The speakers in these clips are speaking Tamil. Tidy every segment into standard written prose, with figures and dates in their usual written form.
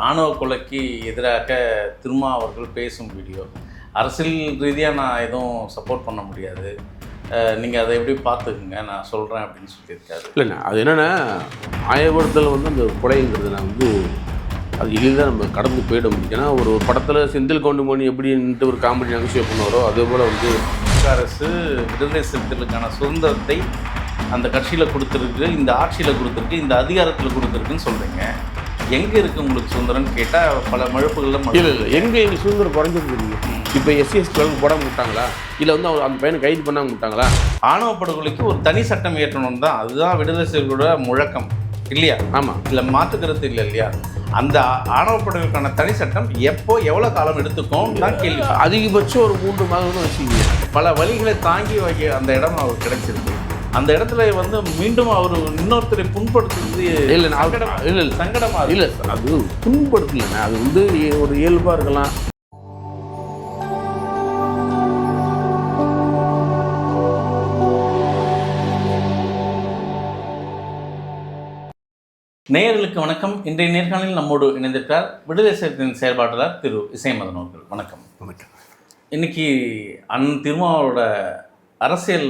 ஆணவ கொலைக்கு எதிராக திருமா அவர்கள் பேசும் வீடியோ அரசியல் ரீதியாக நான் எதுவும் சப்போர்ட் பண்ண முடியாது, நீங்கள் அதை எப்படி பார்த்துக்குங்க நான் சொல்கிறேன் அப்படின்னு சொல்லியிருக்காரு. இல்லைண்ணா, அது என்னென்னா ஆயவரத்தில் அந்த கொலைங்கிறது நான் அது எளிதாக நம்ம கடந்து போயிட முடியும். ஏன்னா ஒரு படத்தில் செந்தில் கவுண்டமணி எப்படின்ட்டு ஒரு காமெடி நகைச்சுவை பண்ணுவாரோ அதே போல் அரசு விடுதலை சிறுத்தைகளுக்கான சுதந்திரத்தை அந்த கட்சியில் கொடுத்துருக்கு, இந்த ஆட்சியில் கொடுத்துருக்கு, இந்த அதிகாரத்தில் கொடுத்துருக்குன்னு சொல்கிறீங்க. எங்கே இருக்குது உங்களுக்கு சுதந்திரம்னு கேட்டால் பல மழுப்புகளில் இல்லை எங்கே எங்கள் சுதந்திரம் குறைஞ்சிருக்கு. இப்போ எஸ்சிஎஸ்டி போடாம விட்டாங்களா, இல்லை அவர் அந்த பையனை கைது பண்ணாமல் விட்டாங்களா? ஆணவ படுகொலைக்கு ஒரு தனி சட்டம் இயற்றணும் தான், அதுதான் விடுதலை சிறுத்தைகளோட முழக்கம் இல்லையா? ஆமாம், இல்லை மாற்றுக்கிறது இல்லை இல்லையா? அந்த ஆணவ படுகொலைக்கான தனி சட்டம் எப்போ எவ்வளோ காலம் எடுத்துக்கும் தான் கேள்வி. அதிகபட்சம் ஒரு 3 மாதம் தான் வச்சுக்கீங்க. பல வழிகளை தாங்கி வைக்க அந்த இடம் அவர் கிடைச்சிருக்கு. அந்த இடத்துல மீண்டும் அவர் இன்னொருத்தரை புண்படுத்துறது இல்லை சங்கடமாக இல்லை, அது புண்படுத்தலைண்ணா, அது ஒரு இயல்பாக இருக்கலாம். நேயர்களுக்கு வணக்கம். இன்றைய நேர்காணலில் நம்மோடு இணைந்திருக்கார் விடுதலை சிறுத்தைகளின் செயல்பாட்டாளர் திரு இசைமதன் அவர்கள். வணக்கம். வணக்கம். இன்னைக்கு திருமாவோட அரசியல்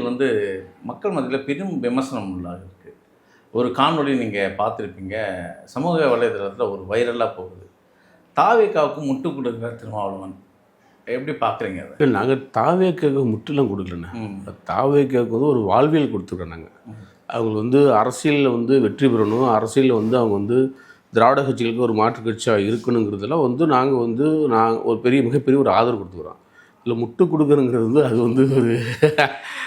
மக்கள் மத்தியில் பெரும் விமர்சனம் உள்ளாக இருக்குது. ஒரு காணொளி நீங்கள் பார்த்துருப்பீங்க, சமூக வலைதளத்தில் ஒரு வைரலாக போகுது. தாவேக்காவுக்கு முட்டு கொடுக்குறார் திருமாவளவன், எப்படி பார்க்குறீங்க அதை? இல்லை, நாங்கள் தாவேக்காவுக்கு முட்டுலாம் கொடுக்கலண்ணா. தாவேக்காவுக்கு ஒரு வாழ்வியல் கொடுத்துருக்கோம். நாங்கள் அவங்க அரசியலில் வெற்றி பெறணும், அரசியலில் அவங்க திராவிட கட்சிகளுக்கு ஒரு மாற்று கட்சியாக இருக்கணுங்கிறதுல நாங்கள் ஒரு மிகப்பெரிய ஒரு ஆதரவு கொடுத்துக்கிறோம். இல்லை முட்டு கொடுக்குறங்கிறது அது ஒரு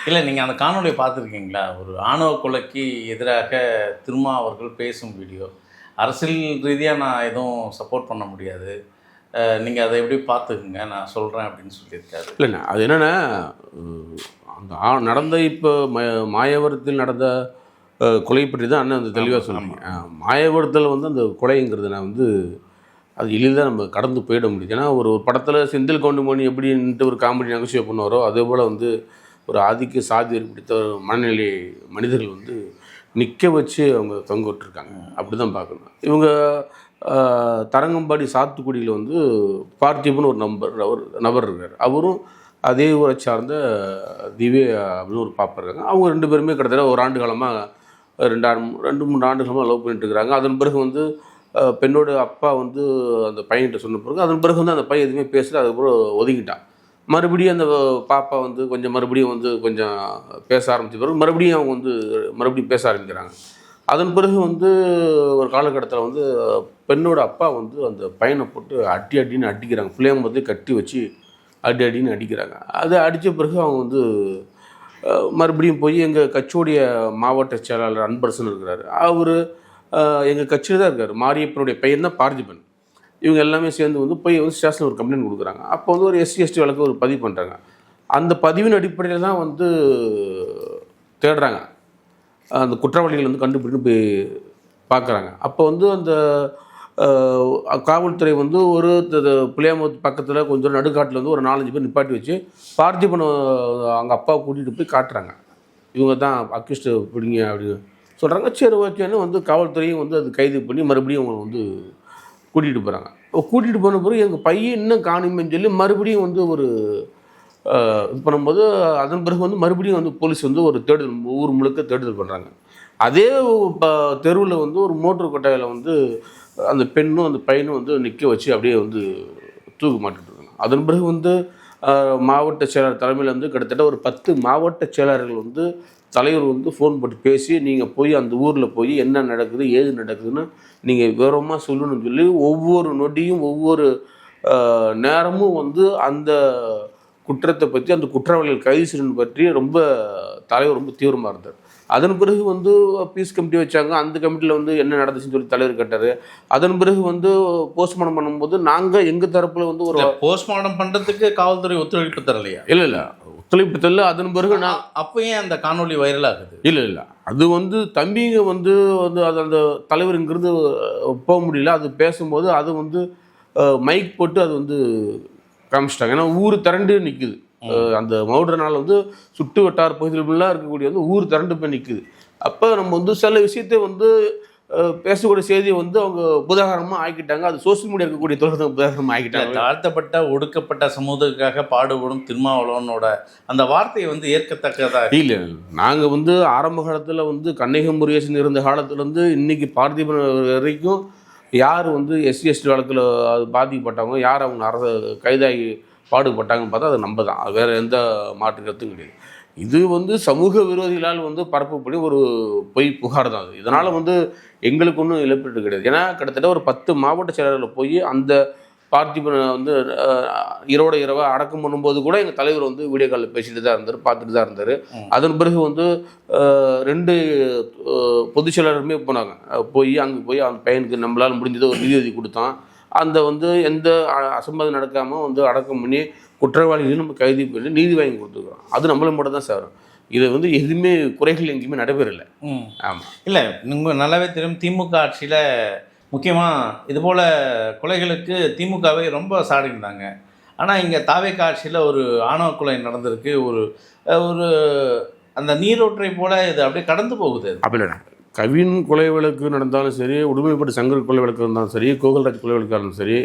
இல்லை. நீங்கள் அந்த காணொலியை பார்த்துருக்கீங்களா? ஒரு ஆணவ கொலைக்கு எதிராக திருமா அவர்கள் பேசும் வீடியோ அரசியல் ரீதியாக நான் எதுவும் சப்போர்ட் பண்ண முடியாது, நீங்கள் அதை எப்படி பார்த்துக்குங்க நான் சொல்கிறேன் அப்படின்னு சொல்லியிருக்காரு. இல்லைண்ணா, அது என்னென்னா நடந்த இப்போ மாயவரத்தில் நடந்த கொலை பற்றி தான் அண்ணன் தெளிவாக சொல்லுங்க. மாயவரத்தில் அந்த கொலைங்கிறது நான் அது எளிதாக நம்ம கடந்து போயிட முடியும். ஏன்னா ஒரு படத்தில் செந்தில் கவுண்டமணி எப்படின்ட்டு ஒரு காமெடி நகைச்சுவை பண்ணுவாரோ அதே போல் ஒரு ஆதிக்க சாதி ஏற்படுத்த மனநிலை மனிதர்கள் நிற்க வச்சு அவங்க தொங்க விட்டுருக்காங்க. அப்படி தான் பார்க்கணும். இவங்க தரங்கம்பாடி சாத்துக்குடியில் பார்த்திபன் ஒரு நபர் இருக்கார். அவரும் அதே ஊரை சார்ந்த திவ்யா அப்படின்னு ஒரு பாப்பா இருக்காங்க. அவங்க 2 பேருமே கிட்டத்தட்ட ஒரு ஆண்டு காலமாக 2-3 ஆண்டு காலமாக லவ் பண்ணிட்டு இருக்கிறாங்க. அதன் பிறகு பெண்ணோட அப்பா அந்த பையன்கிட்ட சொன்ன பிறகு அதன் பிறகு அந்த பையன் எதுவுமே பேசல, அதுக்கப்புறம் ஒதுக்கிட்டான். மறுபடியும் அந்த பாப்பா கொஞ்சம் மறுபடியும் கொஞ்சம் பேச ஆரம்பித்த பிறகு மறுபடியும் அவங்க மறுபடியும் பேச ஆரம்பிக்கிறாங்க. அதன் பிறகு ஒரு காலகட்டத்தில் பெண்ணோட அப்பா அந்த பையனை போட்டு அடின்னு அடிக்கிறாங்க. பிள்ளைங்க கட்டி வச்சு அடின்னு அடிக்கிறாங்க. அதை அடித்த பிறகு அவங்க மறுபடியும் போய் எங்கள் கட்சியோடைய மாவட்ட செயலாளர் அன்பரசன் இருக்கிறார். அவர் எங்கள் கட்சியில் தான் இருக்கார். மாரியப்பனுடைய பையன் தான் பார்த்திபன். இவங்க எல்லாமே சேர்ந்து போய் ஸ்டேஷனில் ஒரு கம்ப்ளைண்ட் கொடுக்குறாங்க. அப்போ ஒரு SC/ST வழக்கு ஒரு பதிவு பண்ணுறாங்க. அந்த பதிவின் அடிப்படையில் தான் தேடுறாங்க. அந்த குற்றவாளிகள் கண்டுபிடிச்சு போய் பார்க்குறாங்க. அப்போ அந்த காவல்துறை ஒரு புளியாமூத்து பக்கத்தில் கொஞ்சம் நடுக்காட்டில் ஒரு 4-5 பேர் நிப்பாட்டி வச்சு பார்த்திபன் அவங்க அப்பாவை கூட்டிகிட்டு போய் காட்டுறாங்க. இவங்க தான் அக்யூஸ்டு பிடிங்க அப்படின்னு சொல்கிறாங்க. சரி ஓகேன்னு காவல்துறையும் அது கைது பண்ணி மறுபடியும் அவங்க கூட்டிகிட்டு போகிறாங்க. கூட்டிகிட்டு போன பிறகு எங்கள் பையன் இன்னும் காணுமேன்னு சொல்லி மறுபடியும் ஒரு இது பண்ணும்போது அதன் பிறகு மறுபடியும் போலீஸ் ஒரு தேடுதல், ஊர் முழுக்க தேடுதல் பண்ணுறாங்க. அதே தெருவில் ஒரு மோட்டர் கொட்டாயில் அந்த பெண்ணும் அந்த பையனும் நிற்க வச்சு அப்படியே தூக்கு மாட்டிட்டு இருக்காங்க. அதன் பிறகு மாவட்ட செயலாளர் தலைமையில் கிட்டத்தட்ட ஒரு 10 மாவட்ட செயலாளர்கள் தலைவர் ஃபோன் போட்டு பேசி நீங்கள் போய் அந்த ஊரில் போய் என்ன நடக்குது ஏது நடக்குதுன்னு நீங்கள் விவரமாக சொல்லணும்னு சொல்லி ஒவ்வொரு நொடியும் ஒவ்வொரு நேரமும் அந்த குற்றத்தை பற்றி அந்த குற்றவாளிகள் கைது செய்யணும் பற்றி தலைவர் ரொம்ப தீவிரமாக இருந்தார். அதன் பிறகு பீஸ் கமிட்டி வச்சாங்க. அந்த கமிட்டியில் என்ன நடந்துச்சுன்னு சொல்லி தலைவர் கேட்டார். அதன் பிறகு போஸ்ட்மார்ட்டம் பண்ணும்போது நாங்கள் எங்கள் தரப்பில் ஒரு போஸ்ட்மார்ட்டம் பண்ணுறதுக்கு காவல்துறை ஒத்துழைப்பு தரலையா? இல்லை ஒத்துழைப்பு தரல. அதன் பிறகு நான் அப்போயே அந்த காணொலி வைரலாகுது. இல்லை அது தம்பிங்க அது அந்த தலைவர் இங்கிருந்து போக முடியல. அது பேசும்போது அது மைக் போட்டு அது காமிச்சிட்டாங்க. ஏன்னா ஊர் திரண்டு நிற்குது. அந்த மவுடர்னால் சுட்டு வட்டார பகுதியில் இருக்கக்கூடிய ஊர் திரண்டு போய் நிற்குது. அப்போ நம்ம சில விஷயத்தை பேசக்கூடிய செய்தியை வந்து அவங்க புதாகரமாக ஆக்கிட்டாங்க. அது சோசியல் மீடியா இருக்கக்கூடிய தொடர்ந்து புதாகரமாக ஆக்கிட்டாங்க. தாழ்த்தப்பட்ட ஒடுக்கப்பட்ட சமூகத்துக்காக பாடுபடும் திருமாவளவனோட அந்த வார்த்தையை வந்து ஏற்கத்தக்கதா இல்லை, நாங்கள் வந்து ஆரம்ப காலத்தில் வந்து கண்ணகி முருகேசன் இருந்த காலத்துலேருந்து இன்னைக்கு பார்த்திபன் வரைக்கும் யார் வந்து எஸ்சி எஸ்டி வழக்கில் அது பாதிக்கப்பட்டவங்க, யார் அவங்க கைதாகி பாடுபட்டாங்கன்னு பார்த்தா அது நம்ம தான். வேறு எந்த மாற்று கருத்தும் கிடையாது. இது வந்து சமூக விரோதிகளால் வந்து பரப்பப்படி ஒரு பொய் புகார் தான் அது. இதனால் வந்து எங்களுக்கு ஒன்றும் இழப்பீடு கிடையாது. ஏன்னா கிட்டத்தட்ட ஒரு 10 மாவட்ட செயலர்களில் போய் அந்த பார்த்திபனை வந்து இரவாக அடக்கம் பண்ணும்போது கூட எங்கள் தலைவர் வந்து வீடியோ காலில் பேசிட்டு தான் இருந்தார், பார்த்துட்டு தான் இருந்தார். அதன் பிறகு வந்து 2 பொதுச் செயலருமே போனாங்க. அங்கே போய் அந்த பையனுக்கு நம்மளால் முடிஞ்சதை ஒரு நிதி கொடுத்தோம். அந்த வந்து எந்த அசம்பாதம் நடக்காமல் வந்து அடக்கம் பண்ணி குற்றவாளிகளையும் நம்ம கைது பண்ணி நீதி வாங்கி கொடுத்துருக்குறோம். அது நம்மள மட்டும் தான் சேரும். இது வந்து எதுவுமே குறைகள் எங்கேயுமே நடைபெறலை. ஆமாம், இல்லை நீங்கள் நல்லாவே தெரியும். திமுக ஆட்சியில் முக்கியமாக இதுபோல் கொலைகளுக்கு திமுகவை ரொம்ப சாடிருந்தாங்க. ஆனால் இங்கே தாவேக்கா ஆட்சியில் ஒரு ஆணவ கொலை நடந்திருக்கு. ஒரு ஒரு அந்த நீரோற்றை போல் இது அப்படியே கடந்து போகுது. அப்படி கவின் கொலை வழக்கு நடந்தாலும் சரி, உடுமைப்பட்டு சங்கர் கொலை வழக்கு இருந்தாலும் சரி, கோகுல்ராஜ் கொலை வழக்கு இருந்தாலும் சரி,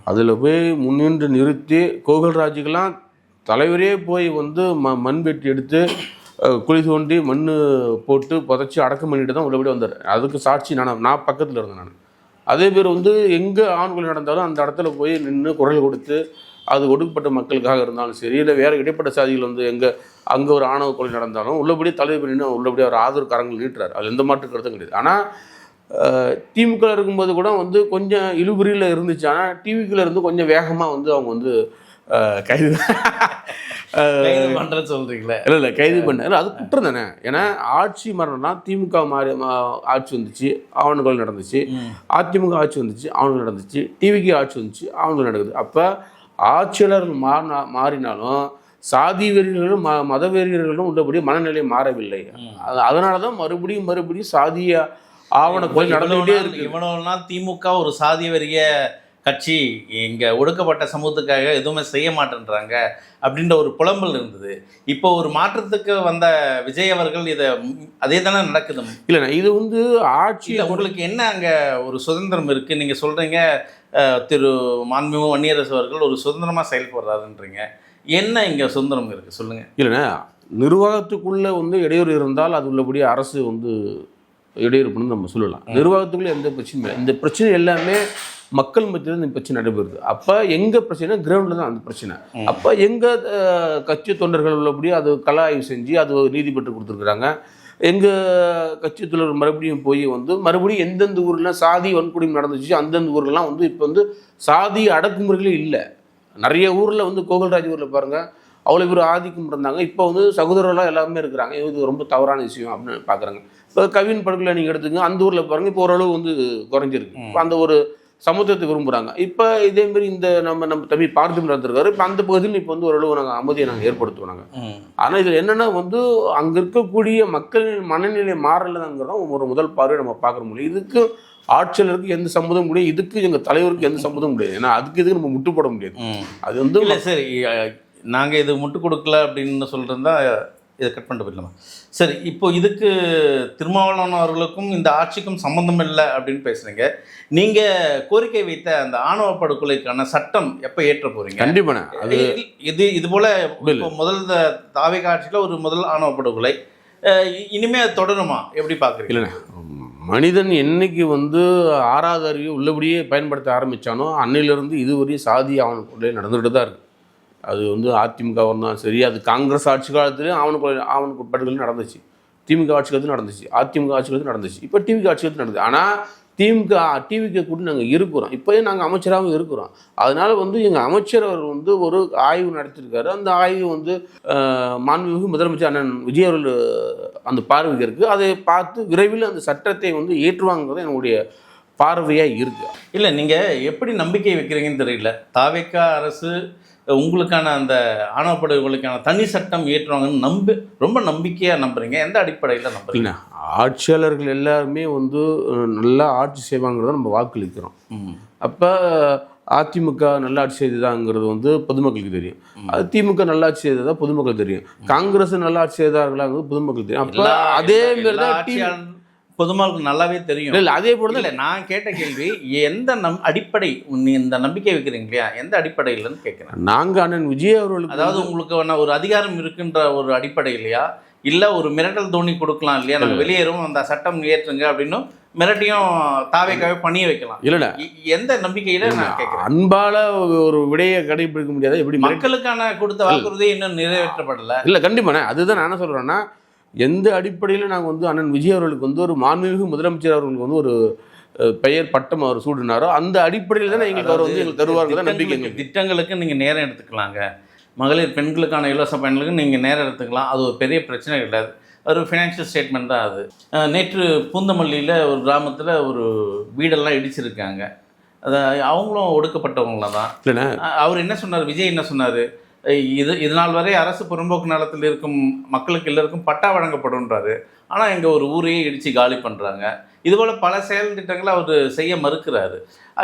அதில் போய் முன்னின்று நிறுத்தி கோகுல்ராஜுக்கெல்லாம் தலைவரே போய் வந்து மண் வெட்டி எடுத்து குழி தோண்டி மண் போட்டு புதைச்சி அடக்கம் பண்ணிட்டு தான் உள்ளபடி வந்தார். அதுக்கு சாட்சி நான் பக்கத்தில் இருந்தேன். நான் அதே பேர் வந்து எங்கே ஆண்கள் நடந்தாலும் அந்த இடத்துல போய் நின்று குரல் கொடுத்து, அது ஒடுக்கப்பட்ட மக்களுக்காக இருந்தாலும் சரி, இல்லை வேறு இடைப்பட்ட சாதிகள் வந்து அங்கே ஒரு ஆணவ கொலை நடந்தாலும் உள்ளபடி தலைவர் நின்று உள்ளபடி அவர் ஆதரவு கரங்கள் நீட்டுறாரு. அது எந்த மாற்று கருத்தும் கிடையாது. ஆனால் திமுக இருக்கும்போது கூட வந்து கொஞ்சம் இழுபறியில் இருந்துச்சு. ஆனால் டிவிக்குள்ள இருந்து கொஞ்சம் வேகமாக வந்து அவங்க வந்து கைது பண்ணுறது சொல்கிறீங்களே? இல்லை கைது பண்ண அது குற்றம் தானே. ஏன்னா ஆட்சி மரணம்னா திமுக ஆட்சி வந்துச்சு, ஆவணங்கள் நடந்துச்சு. அதிமுக ஆட்சி வந்துச்சு, ஆவணங்கள் நடந்துச்சு. டிவிக்கு ஆட்சி வந்துச்சு, ஆவணங்கள் நடக்குது. அப்போ ஆட்சியாளர்கள் மாறினாலும் சாதி வெறியர்களும் மத வெறியர்களும் உள்ளபடி மனநிலை மாறவில்லை. அதனால தான் மறுபடியும் சாதிய ஆவண கொலை நடந்துகிட்டே இருக்கு. இவ்வளவு நாள் திமுக ஒரு சாதிய வெறிய கட்சி, இங்கே ஒடுக்கப்பட்ட சமூகத்துக்காக எதுவுமே செய்ய மாட்டேன்றாங்க அப்படின்ற ஒரு புலம்பல் இருந்தது. இப்போ ஒரு மாற்றத்துக்கு வந்த விஜய் அவர்கள் இதை அதே தானே நடக்குது. இல்லைண்ணா, இது வந்து ஆட்சி உங்களுக்கு என்ன அங்கே ஒரு சுதந்திரம் இருக்குது? நீங்கள் சொல்கிறீங்க திரு மாண்புமிகு வன்னியரசு அவர்கள் ஒரு சுதந்திரமாக செயல்படுறாருன்றீங்க. என்ன இங்கே சுதந்திரம் இருக்குது சொல்லுங்கள். இல்லைண்ணா, நிர்வாகத்துக்குள்ளே வந்து இடையூறு இருந்தால் அது உள்ளபடி அரசு வந்து இடையூறுப்புன்னு நம்ம சொல்லலாம். நிர்வாகத்துக்குள்ளே எந்த பிரச்சனையும் இல்லை. இந்த பிரச்சனை எல்லாமே மக்கள் மத்தியில் இந்த பிரச்சனை நடைபெறுது. அப்போ எங்கள் பிரச்சனை கிரவுண்டில் தான் அந்த பிரச்சனை. அப்போ எங்கள் கட்சி தொண்டர்கள் உள்ளபடி அது கள ஆய்வு செஞ்சு அது நீதி பெற்று கொடுத்துருக்குறாங்க. எங்கள் கட்சி தொண்டர் மறுபடியும் போய் வந்து மறுபடியும் எந்தெந்த ஊரில் சாதி வன்கொடுமை நடந்துச்சு அந்தந்த ஊர்லாம் வந்து இப்போ வந்து சாதி அடக்குமுறைகளே இல்லை. நிறைய ஊரில் வந்து கோகுல்ராஜ் ஊரில் பாருங்கள், அவ்வளோ பேர் ஆதிக்கம் இருந்தாங்க. இப்போ வந்து சகோதரர்களாக எல்லாருமே இருக்கிறாங்க. இது ரொம்ப தவறான விஷயம் அப்படின்னு பார்க்குறாங்க. இப்போ கவின் படுகொலை நீங்கள் எடுத்துங்க, அந்த ஊரில் பாருங்கள் இப்போ ஓரளவு வந்து குறைஞ்சிருக்கு. இப்போ அந்த ஒரு சமுத்திரத்தை விரும்புகிறாங்க. இப்போ இதேமாரி இந்த நம்ம தம்பி பார்த்து நடந்திருக்காரு. இப்போ அந்த பகுதியில் இப்போ வந்து ஓரளவு நாங்கள் அமைதியை நாங்கள் ஏற்படுத்துவோம் நாங்கள். ஆனால் இதில் என்னென்னா வந்து அங்கே இருக்கக்கூடிய மக்களின் மனநிலை மாறலைங்கிறத ஒரு முதல் பார்வை நம்ம பார்க்குற முடியும். இதுக்கு ஆட்சியாளருக்கு எந்த சம்மதம் முடியாது, இதுக்கு எங்கள் தலைவருக்கு எந்த சம்மதம் முடியாது. ஏன்னா அதுக்கு நம்ம முட்டு போட முடியாது. அது வந்து இல்லை சரி, நாங்கள் இது முட்டு கொடுக்கல அப்படின்னு சொல்லிட்டு இதை கட் பண்ணிட்டு போயிடலாமா? சரி, இப்போ இதுக்கு திருமாவளவன் அவர்களுக்கும் இந்த ஆட்சிக்கும் சம்மந்தம் இல்லை அப்படின்னு பேசுகிறீங்க. நீங்கள் கோரிக்கை வைத்த அந்த ஆணவ படுகொலைக்கான சட்டம் எப்போ ஏற்ற போகிறீங்க? கண்டிப்பான அது இது போல் இப்போ முதல் தாவேக்கா ஆட்சியில் ஒரு முதல் ஆணவ படுகொலை, இனிமேல் அது தொடருமா எப்படி பார்க்குறீங்க? இல்லைண்ணா, மனிதன் என்னைக்கு வந்து 6வது அறிவு உள்ளபடியே பயன்படுத்த ஆரம்பித்தானோ அன்னையிலிருந்து இதுவரையும் சாதி ஆவண கொலை நடந்துகிட்டு தான் இருக்குது. அது வந்து அதிமுக இருந்தாலும் சரி, அது காங்கிரஸ் ஆட்சி காலத்துலேயும் ஆவண படுகொலை நடந்துச்சு, திமுக ஆட்சி காலத்தில் நடந்துச்சு, அதிமுக ஆட்சி காலத்தில் நடந்துச்சு, இப்போ டிவிக்கு ஆட்சி காலத்தில் நடந்துச்சு. ஆனால் டிவிக்கு கூட நாங்கள் இருக்கிறோம், இப்போயும் நாங்கள் அமைச்சராகவும் இருக்கிறோம். அதனால் வந்து எங்கள் அமைச்சர் அவர் வந்து ஒரு ஆய்வு நடத்திருக்காரு. அந்த ஆய்வு வந்து மாண்புமிகு முதலமைச்சர் அண்ணன் விஜய் அவர்கள் அந்த பார்வைக்கு இருக்குது. அதை பார்த்து விரைவில் அந்த சட்டத்தை வந்து ஏற்றுவாங்கிறது என்னுடைய பார்வையாக இருக்குது. இல்லை, நீங்கள் எப்படி நம்பிக்கை வைக்கிறீங்கன்னு தெரியல. தாவேக்கா அரசு உங்களுக்கான அந்த ஆணவ படுகொலைக்கான தனி சட்டம் ஏற்றுவாங்கன்னு ரொம்ப நம்பிக்கையாக நம்புறீங்க. எந்த அடிப்படையில் நம்புறீங்க? ஆட்சியாளர்கள் எல்லாருமே வந்து நல்லா ஆட்சி செய்வாங்கிறத நம்ம வாக்களிக்கிறோம். அப்போ அதிமுக நல்லாட்சி செய்ததாங்கிறது வந்து பொதுமக்களுக்கு தெரியும். அது திமுக நல்லாட்சி செய்ததா பொதுமக்களுக்கு தெரியும். காங்கிரஸ் நல்லாட்சி செய்தார்களாங்கிறது பொதுமக்களுக்கு தெரியும். அப்போ அதே மாதிரி தான் பொதுமக்களுக்கு நல்லாவே தெரியும். இல்லை அதே போல தான் இல்லை, நான் கேட்ட கேள்வி எந்த அடிப்படை நீ இந்த நம்பிக்கை வைக்கிறீங்க இல்லையா, எந்த அடிப்படையிலன்னு கேட்குறேன். நாங்கள் அண்ணன் விஜய் அவர்களுக்கு அதாவது உங்களுக்கு ஒரு அதிகாரம் இருக்குன்ற ஒரு அடிப்படை இல்லையா, இல்லை ஒரு மிரட்டல் தோணி கொடுக்கலாம் இல்லையா, நம்ம வெளியேறும் அந்த சட்டம் ஏற்றுங்க அப்படின்னு மிரட்டியும் தாவேக்காவே பணிய வைக்கலாம். இல்லைண்ணா, எந்த நம்பிக்கையில நான் கேட்குறேன். அன்பால ஒரு விடையை கடைபிடிக்க முடியாத எப்படி மக்களுக்கான கொடுத்த வாக்குறுதி இன்னும் நிறைவேற்றப்படலை. இல்லை கண்டிப்பாண்ணே, அதுதான் நான் என்ன சொல்கிறேன்னா, எந்த அடிப்படையில் நாங்கள் வந்து அண்ணன் விஜய் அவர்களுக்கு வந்து ஒரு மாண்புமிகு முதலமைச்சர் அவர்களுக்கு வந்து ஒரு பெயர் பட்டம் அவர் சூடினாரோ அந்த அடிப்படையில் தான் எங்களுக்கு அவர் வந்து எங்களுக்கு தருவார்கள் நம்பிக்கை. திட்டங்களுக்கு நீங்கள் நேரம் எடுத்துக்கலாங்க, மகளிர் பெண்களுக்கான இலவச பயன்களுக்கு நீங்கள் நேரம் எடுத்துக்கலாம், அது ஒரு பெரிய பிரச்சனை கிடையாது. ஒரு ஃபினான்ஷியல் ஸ்டேட்மெண்ட் தான் அது. நேற்று பூந்தமல்லியில் ஒரு கிராமத்தில் ஒரு வீடெல்லாம் இடிச்சிருக்காங்க. அதை அவங்களும் ஒடுக்கப்பட்டவங்கள தான். இல்லைண்ணா, அவர் என்ன சொன்னார், விஜய் என்ன சொன்னார், இது நாள் வரை அரசு புறம்போக்கு நிலத்தில் இருக்கும் மக்களுக்கு எல்லாருக்கும் பட்டா வழங்கப்படும்ன்றாரு. ஆனால் எங்கள் ஒரு ஊரையே இடித்து காலி பண்ணுறாங்க. இதுபோல் பல செயல் திட்டங்களை அவர் செய்ய மறுக்கிறாரு.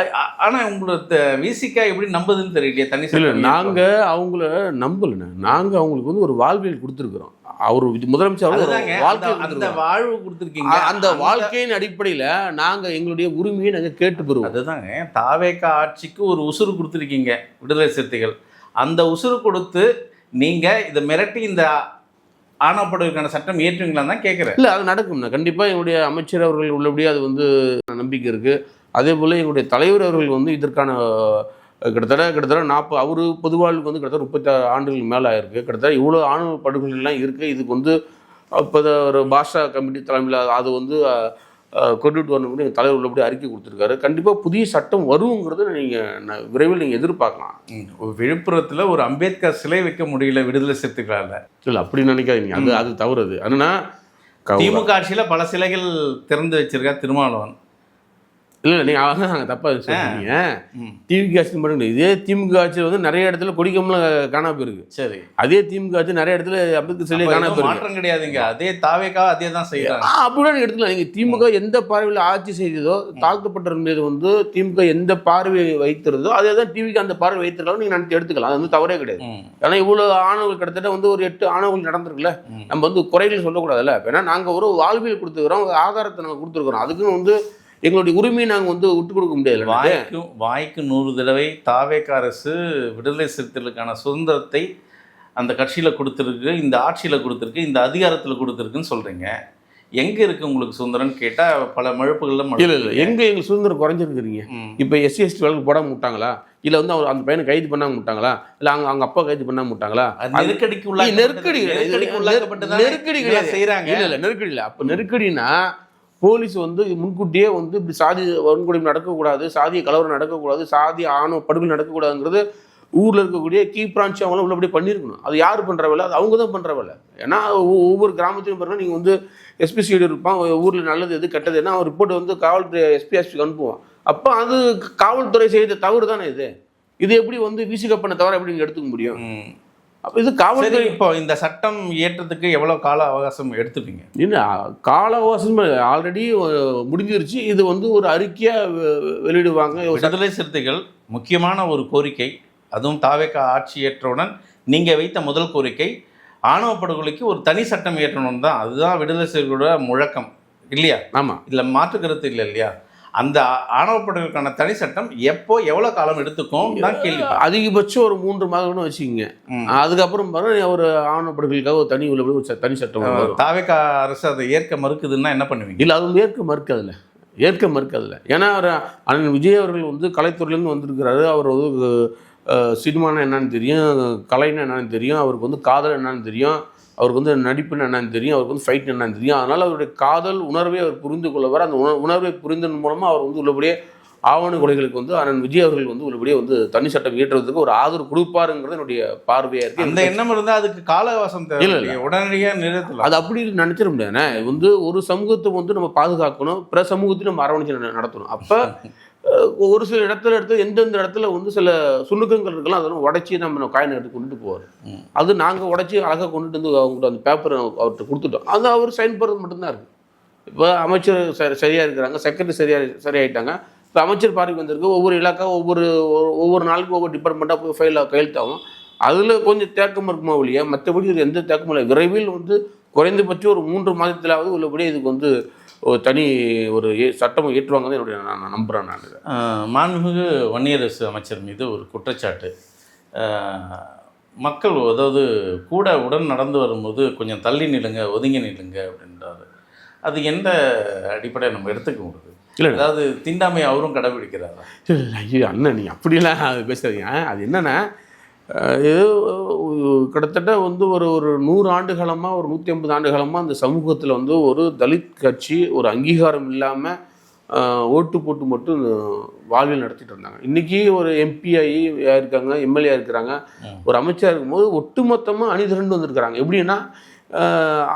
ஆனால் உங்களோட விசிகா எப்படி நம்புதுன்னு தெரியலையே தனி. இல்லை, நாங்கள் அவங்கள நம்பலைண்ணே, நாங்கள் அவங்களுக்கு வந்து ஒரு வாழ்வியல் கொடுத்துருக்குறோம். அவர் முதலமைச்சர் அந்த வாழ்வு கொடுத்துருக்கீங்க. அந்த வாழ்க்கையின் அடிப்படையில் நாங்கள் எங்களுடைய உரிமையை நாங்கள் கேட்டு பெறுவோம். அதுதாங்க, தாவேக்கா ஆட்சிக்கு ஒரு உசுறு கொடுத்துருக்கீங்க விடுதலை சிறுத்தைகள். அந்த உசுறு கொடுத்து நீங்கள் இதை மிரட்டி இந்த ஆணவப்படுவதற்கான சட்டம் ஏற்றுவீங்களான்னு தான் கேட்குறேன். இல்லை, அது நடக்கும்ண்ணா. கண்டிப்பாக எங்களுடைய அமைச்சர் அவர்கள் உள்ளபடியே அது வந்து நம்பிக்கை இருக்குது. அதே போல் எங்களுடைய தலைவர் அவர்கள் வந்து இதற்கான கிட்டத்தட்ட 40 அவர் பொதுவாழ்வுக்கு வந்து கிட்டத்தட்ட 36 ஆண்டுகள் மேலே ஆயிருக்கு. கிட்டத்தட்ட இவ்வளோ ஆணவ படுகொலைகள்லாம் இருக்குது. இதுக்கு வந்து இப்போ ஒரு பாஷா கமிட்டி தலைமையில் அது வந்து கொண்டுட்டு வரணும் எங்கள் தலைவர் உள்ளபடி அறிக்கை கொடுத்துருக்காரு. கண்டிப்பாக புதிய சட்டம் வருங்கிறது நீங்கள் விரைவில் நீங்கள் எதிர்பார்க்கலாம். விழுப்புரத்தில் ஒரு அம்பேத்கர் சிலை வைக்க முடியல விடுதலை சிறுத்தைகளால். இல்லை, அப்படி நினைக்காதீங்க, அது தவறுது. என்னன்னா திமுக ஆட்சியில் பல சிலைகள் திறந்து வச்சிருக்கா திருமாவளவன். இல்லை, நீங்கள் நாங்கள் தப்பாக சொல்றீங்க. திமுக ஆட்சி மட்டும் இல்லை, இதே திமுக ஆட்சியில் வந்து நிறைய இடத்துல கொடிக்கம்பளம் காணாம போயிருக்கு. சரி, அதே திமுக ஆட்சி நிறைய இடத்துல அம்பேத்கர் சிலை காணாம போயிருக்கு. மாற்றம் கிடையாதுங்க, அதே தாவேக்கா அதே தான் செய்யறாங்க. அப்படிதான் எடுத்துக்கலாம். நீங்கள் திமுக எந்த பார்வையில் ஆட்சி செய்ததோ, தாழ்த்தப்பட்டவர் மீது வந்து திமுக எந்த பார்வை வைத்திருந்தோ அதே தான் டிவிக்கு அந்த பார்வை வைத்திருக்கலாம். நீங்கள் நினைச்சு எடுத்துக்கலாம், அது வந்து தவறே கிடையாது. ஏன்னா இவ்வளோ ஆணவங்கள் கிட்டத்தட்ட வந்து ஒரு 8 ஆணவங்கள் நடந்திருக்குல்ல, நம்ம வந்து குறைகள் சொல்லக்கூடாதுல்ல. ஏன்னா நாங்கள் ஒரு வாழ்வியல் கொடுத்துக்கிறோம், ஆதாரத்தை நாங்கள் கொடுத்துருக்குறோம். அதுக்குன்னு வந்து எங்களுடைய உரிமையை நாங்கள் வந்து விட்டு கொடுக்க முடியாது. வாய்க்கு 100 தடவை தாவேக்கா அரசு விடுதலை சிறுத்தைகளுக்கான சுதந்திரத்தை அந்த கட்சியில் கொடுத்துருக்கு, இந்த ஆட்சியில் கொடுத்துருக்கு, இந்த அதிகாரத்தில் கொடுத்துருக்குன்னு சொல்கிறீங்க. எங்கே இருக்குது உங்களுக்கு சுதந்திரம்னு கேட்டால் பல மழுப்புகளில் இல்லை எங்களுக்கு சுதந்திரம் குறைஞ்சிருக்குறீங்க. இப்போ SC/ST வழக்கு போடாமல் விட்டாங்களா, இல்லை வந்து அவர் அந்த பையனை கைது பண்ணாமல் விட்டாங்களா, இல்லை அவங்க அப்பா கைது பண்ணாமல் விட்டாங்களா? நெருக்கடி கிடையாது செய்கிறாங்க. இல்லை நெருக்கடி இல்லை. அப்போ நெருக்கடினா போலீஸ் வந்து முன்கூட்டியே வந்து இப்படி சாதி வன்கொடுமை நடக்கக்கூடாது, சாதிய கலவரம் நடக்கக்கூடாது, சாதி ஆணவ படுகொலை நடக்கக்கூடாதுங்கிறது ஊரில் இருக்கக்கூடிய கீ பிரான்ச் அவங்களாம் உள்ளபடியே பண்ணியிருக்கணும். அது யார் பண்ணுற வேலை? அது அவங்க தான் பண்ணுற வேலை. ஏன்னா ஒவ்வொரு கிராமத்திலும் பாருங்கள், நீங்கள் வந்து SPCD இருப்பான், ஊரில் நல்லது எது கெட்டது என்ன அவன் ரிப்போர்ட் வந்து காவல்துறை SPSPக்கு அனுப்புவான். அப்போ அது காவல்துறை செய்த தவறு தானே இது எப்படி வந்து விசிக பண்ண தவிர எப்படி நீங்கள் எடுத்துக்க முடியும்? அப்போ இது காவல்துறை. இப்போ இந்த சட்டம் ஏற்றத்துக்கு எவ்வளோ கால அவகாசம் எடுத்துப்பீங்க? இல்லை, கால அவகாசம் ஆல்ரெடி முடிஞ்சிருச்சு. இது வந்து ஒரு அறிக்கையாக வெளியிடுவாங்க. விடுதலை சிறுத்தைகள் முக்கியமான ஒரு கோரிக்கை, அதுவும் தாவேக்கா ஆட்சி ஏற்றவுடன் நீங்கள் வைத்த முதல் கோரிக்கை ஆணவ படுகொலைக்கு ஒரு தனி சட்டம் ஏற்றணும் தான். அதுதான் விடுதலை சிறுத்தைகளோட முழக்கம் இல்லையா? ஆமாம், இதில் மாற்று கருத்து இல்லை இல்லையா? அந்த ஆணவ படுகொலைக்கான தனி சட்டம் எப்போ எவ்வளோ காலம் எடுத்துக்கும் தான் கேள்வி. அதிகபட்சம் ஒரு 3 மாதம்னு வச்சுக்கோங்க. அதுக்கப்புறம் பாருங்க ஒரு ஆணவ படுகொலைக்காக ஒரு தனி சட்டம். தாவேக்கா அரசு அதை ஏற்க மறுக்குதுன்னா என்ன பண்ணுவீங்க? இல்லை, அது ஏற்க மறுக்கதில்லை. ஏன்னா அண்ணன் விஜய் அவர்கள் வந்து கலைத்துறையிலேருந்து வந்திருக்கிறாரு. அவர் வந்து சினிமானா என்னன்னு தெரியும், கலைன்னா என்னன்னு தெரியும், அவருக்கு வந்து காதல் என்னன்னு தெரியும், அவருக்கு வந்து நடிப்புன்னு என்னன்னு தெரியும், அவருக்கு வந்து ஃபைட் என்னன்னு தெரியும். அதனால் அவருடைய காதல் உணர்வை அவர் புரிந்து கொள்ளவர். அந்த உணர்வை புரிந்ததன் மூலமாக அவர் வந்து உள்ளபடியே ஆவண கொலைகளுக்கு வந்து அண்ணன் விஜய் அவர்கள் வந்து உள்ளபடியே வந்து தனி சட்டம் இயற்றுவதற்கு ஒரு ஆதரவு கொடுப்பாருங்கிறது என்னுடைய பார்வையாக இருக்குது. அந்த எண்ணம் இருந்தால் அதுக்கு கால அவகாசம் இல்லை, உடனடியாக நிறுத்தலாம். அது அப்படி நினச்சிட முடியாதுண்ணே. வந்து ஒரு சமூகத்தை வந்து நம்ம பாதுகாக்கணும், பிற சமூகத்தையும் நம்ம அரவணைச்சு நடத்தணும். அப்போ ஒரு சில இடத்துல எந்தெந்த இடத்துல வந்து சில சுணுக்கங்கள் இருக்கலாம், அதெல்லாம் உடச்சி நம்ம காயின் எடுத்து கொண்டுட்டு போவார். அது நாங்கள் உடச்சி அழகாக கொண்டுட்டு வந்து அவங்கள்ட்ட அந்த பேப்பரை அவர்கிட்ட கொடுத்துட்டோம். அது அவர் சைன் பண்ணுறது மட்டும்தான் இருக்குது. இப்போ அமைச்சர் சரியாக இருக்கிறாங்க, செக்ரட்டரி சரியாயிட்டாங்க. இப்போ அமைச்சர் பார்வைக்கு வந்திருக்கு. ஒவ்வொரு இலாக்கா ஒவ்வொரு நாளுக்கு ஒவ்வொரு டிபார்ட்மெண்ட்டாக போய் ஃபைலாக கையெழுத்தாகும். அதில் கொஞ்சம் தேக்கம் இருக்குமா ஒழிய மற்றபடி எந்த தேக்கமும் இல்லை. விரைவில் வந்து குறைந்தபட்சம் ஒரு 3 மாதத்திலாவது உள்ளபடி இதுக்கு வந்து ஒரு தனி ஒரு சட்டமும் ஏற்றுவாங்க தான் என்னுடைய நான் நம்புகிறேன். நான் மாண்புமிகு வன்னியரசு அமைச்சர் மீது ஒரு குற்றச்சாட்டு. மக்கள் அதாவது கூட உடன் நடந்து வரும்போது கொஞ்சம் தள்ளி நில்லுங்க, ஒதுங்கி நில்லுங்க அப்படின்றாரு. அது எந்த அடிப்படையை நம்ம எடுத்துக்க முடியுது? இல்லை, அதாவது தீண்டாமை அவரும் கடைபிடிக்கிறாரா? இல்லை, ஐயோ அண்ணன் நீங்கள் அப்படிலாம் பேசுகிறீங்க. அது என்னென்னா, ஏதோ கிட்டத்தட்ட வந்து ஒரு 100 ஆண்டு காலமாக, ஒரு 150 ஆண்டு காலமாக அந்த சமூகத்தில் வந்து ஒரு தலித் கட்சி ஒரு அங்கீகாரம் இல்லாமல் ஓட்டு போட்டு மட்டும் வாழ்வில் நடத்திட்டு இருந்தாங்க. இன்றைக்கி ஒரு எம்பி இருக்காங்க, எம்எல்ஏ இருக்கிறாங்க, ஒரு அமைச்சராக இருக்கும்போது ஒட்டுமொத்தமாக அணிதிரண்டு வந்திருக்கிறாங்க. எப்படின்னா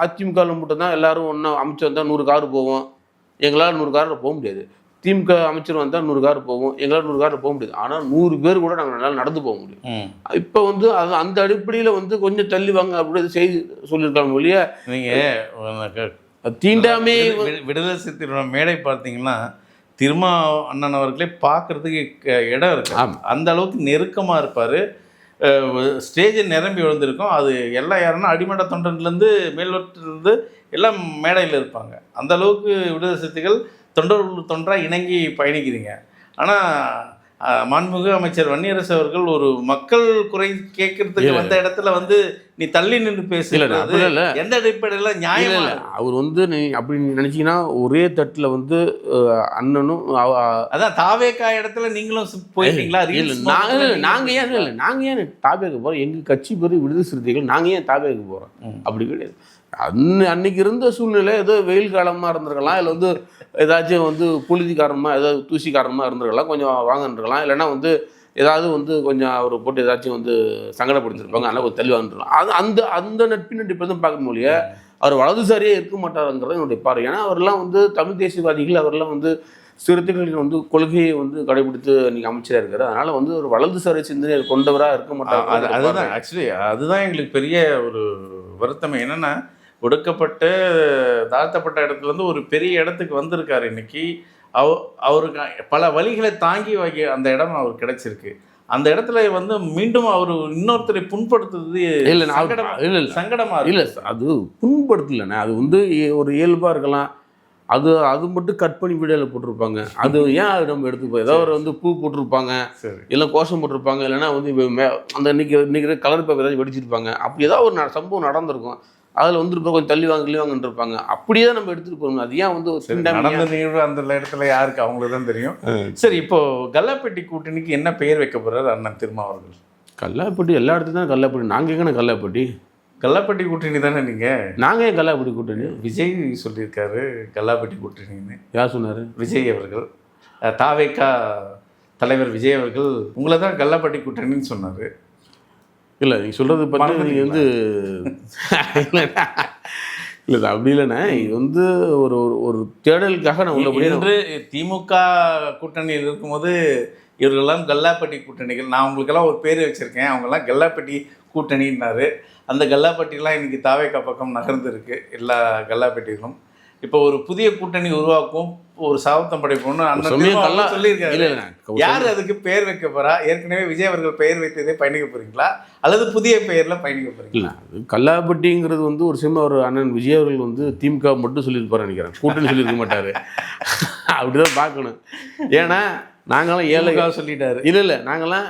அதிமுகவில் மட்டும்தான் எல்லோரும் ஒன்றா அமைச்சர் வந்தால் 100 கார் போவோம், எங்களால் 100 காரில் போக முடியாது. திமுக அமைச்சர் வந்தால் 100 கார் போவோம், எங்களால் 100 காரில் போக முடியாது. ஆனால் 100 பேர் கூட நாங்கள் நல்லா நடந்து போக முடியும். இப்போ வந்து அது அந்த அடிப்படையில் வந்து கொஞ்சம் தள்ளி வாங்க அப்படி செய்தி சொல்லியிருக்காங்க ஒழிய, நீங்கள் தீண்டாமே விடுதலை சிறுத்தைகளோட மேடை பார்த்தீங்கன்னா திருமா அண்ணன் அவர்களே பார்க்குறதுக்கு இடம் இருக்கு. அந்த அளவுக்கு நெருக்கமாக இருப்பார். ஸ்டேஜை நிரம்பி விழுந்திருக்கும். அது எல்லாம் யாருன்னா அடிமட்ட தொண்டன்லேருந்து மேல்வட்டிலிருந்து எல்லாம் மேடையில் இருப்பாங்க. அந்த அளவுக்கு விடுதலை சிறுத்தைகள் தொண்டராக இணங்கி பயணிக்கிறீங்க. ஆனால் மாண்புமிகு அமைச்சர் வன்னியரசு அவர்கள் ஒரு மக்கள் குறை கேட்கறதுக்கு வந்த இடத்துல வந்து நீ தள்ளி நின்று பேசுறது எந்த அடிப்படையில் நியாயம் இல்லை. அவர் வந்து நீ அப்படி நினைச்சீங்கன்னா ஒரே தட்டில் வந்து அண்ணனும் அதான் தாவேக்கா இடத்துல நீங்களும் போயிட்டீங்களா? நாங்கள் ஏன் தாவேக்க போகிறோம்? எங்கள் கட்சி பேர் விடுதலை சிறுத்தைகள், நாங்கள் ஏன் தாவேக்க போகிறோம்? அப்படி கிடையாது. அன்னைக்கு இருந்த சூழ்நிலை ஏதோ வெயில் காலமாக இருந்திருக்கலாம், இல்லை வந்து ஏதாச்சும் வந்து புழுதி காரணமாக ஏதாவது தூசி காரணமாக இருந்திருக்கலாம், கொஞ்சம் வாங்கிருக்கலாம், இல்லைன்னா வந்து ஏதாவது வந்து கொஞ்சம் அவர் போட்டு ஏதாச்சும் வந்து சங்கடப்படுத்திருப்பாங்க, அதனால் ஒரு தள்ளி வாங்கிருக்கலாம். அது அந்த நட்பின் அடிப்படையும் பார்க்க முடியல. அவர் வலதுசாரியே இருக்க மாட்டாருங்கிறது என்னுடைய பார்வை. ஏன்னா அவரெல்லாம் வந்து தமிழ் தேசியவாதிகள், அவரெல்லாம் வந்து சிறுத்தைகளின் வந்து கொள்கையை வந்து கடைபிடித்து இன்றைக்கி அமைச்சராக இருக்காரு. அதனால் வந்து ஒரு வலதுசாரி சிந்தனை கொண்டவராக இருக்க மாட்டார். அதுதான் ஆக்சுவலி அதுதான் எங்களுக்கு பெரிய ஒரு வருத்தம். என்னென்னா ஒடுக்கப்பட்டு தாழ்த்தப்பட்ட இடத்துலேருந்து ஒரு பெரிய இடத்துக்கு வந்திருக்காரு. இன்னைக்கு அவருக்கு பல வழிகளை தாங்கி வைக்க அந்த இடம் அவருக்கு கிடைச்சிருக்கு. அந்த இடத்துல வந்து மீண்டும் அவர் இன்னொருத்தரை புண்படுத்துறது சங்கடமாக இல்லை. அது புண்படுத்தலைண்ணே, அது வந்து ஒரு இயல்பாக இருக்கலாம். அது மட்டும் கட் பண்ணி வீடியோவில் போட்டிருப்பாங்க. அது ஏன் அது நம்ம எடுத்துப்போம்? ஏதோ ஒரு வந்து பூ போட்டிருப்பாங்க, இல்லை கோஷம் போட்டிருப்பாங்க, இல்லைன்னா வந்து அந்த இன்னைக்கு கலர் பேப்பர் ஏதாச்சும் வெடிச்சிருப்பாங்க. அப்படி ஏதாவது ஒரு சம்பவம் நடந்திருக்கும். அதில் வந்துருப்போம் கொஞ்சம் தள்ளி வாங்கன்னு இருப்பாங்க. அப்படியே தான் நம்ம எடுத்துகிட்டு போகணும். அது ஏன் வந்து நடந்த நிகழ்வு அந்த இடத்துல யாருக்கு அவங்களுக்கு தான் தெரியும். சரி, இப்போது கல்லாப்பட்டி கூட்டணிக்கு என்ன பெயர் வைக்க போகிறார் அண்ணன் திருமா அவர்கள்? கல்லாப்பட்டி எல்லா இடத்துல தான் கல்லாப்பட்டி. நாங்கள் எங்கன்னு கல்லாப்பட்டி? கல்லாப்பட்டி கூட்டணி தானே நீங்கள்? நாங்கள் ஏன் கல்லாப்பட்டி கூட்டணி? விஜய் சொல்லியிருக்காரு கல்லாப்பட்டி கூட்டணின்னு. யார் சொன்னார்? விஜய் அவர்கள். தாவேக்கா தலைவர் விஜய் அவர்கள் உங்களை தான் கல்லாப்பட்டி கூட்டணின்னு சொன்னார். இல்லை, நீங்கள் சொல்கிறது பற்றி நீங்கள் வந்து இல்லை அப்படி இல்லைண்ணே. இது வந்து ஒரு தேடலுக்காக நான் உள்ளபடி என்று திமுக கூட்டணியில் இருக்கும்போது இவர்களெல்லாம் கல்லாப்பட்டி கூட்டணிகள், நான் உங்களுக்கெல்லாம் ஒரு பேர் வச்சுருக்கேன், அவங்கெல்லாம் கல்லாப்பட்டி கூட்டணின்னாரு. அந்த கல்லாப்பட்டிலாம் இன்றைக்கி தாவேக்கா பக்கம் நகர்ந்துருக்கு எல்லா கல்லாப்பட்டிகளும். இப்போ ஒரு புதிய கூட்டணி உருவாக்கும், ஒரு சாவத்தம் படைப்போம்னு அண்ணன் சொல்லியிருக்காரு. யார் அதுக்கு பெயர் வைக்க போகிறா? ஏற்கனவே விஜய் அவர்கள் பெயர் வைத்ததே பயணிக்க போகிறீங்களா அல்லது புதிய பெயரில் பயணிக்க போகிறீங்களா? கல்லாப்பட்டிங்கிறது வந்து ஒரு சின்ன ஒரு அண்ணன் விஜய் அவர்கள் வந்து திமுக மட்டும் சொல்லியிருப்பாரு நினைக்கிறேன், கூட்டணி சொல்லியிருக்க மாட்டார். அப்படிதான் பார்க்கணும். ஏன்னா நாங்களாம் ஏழை சொல்லிட்டாரு. இல்லை, நாங்களாம்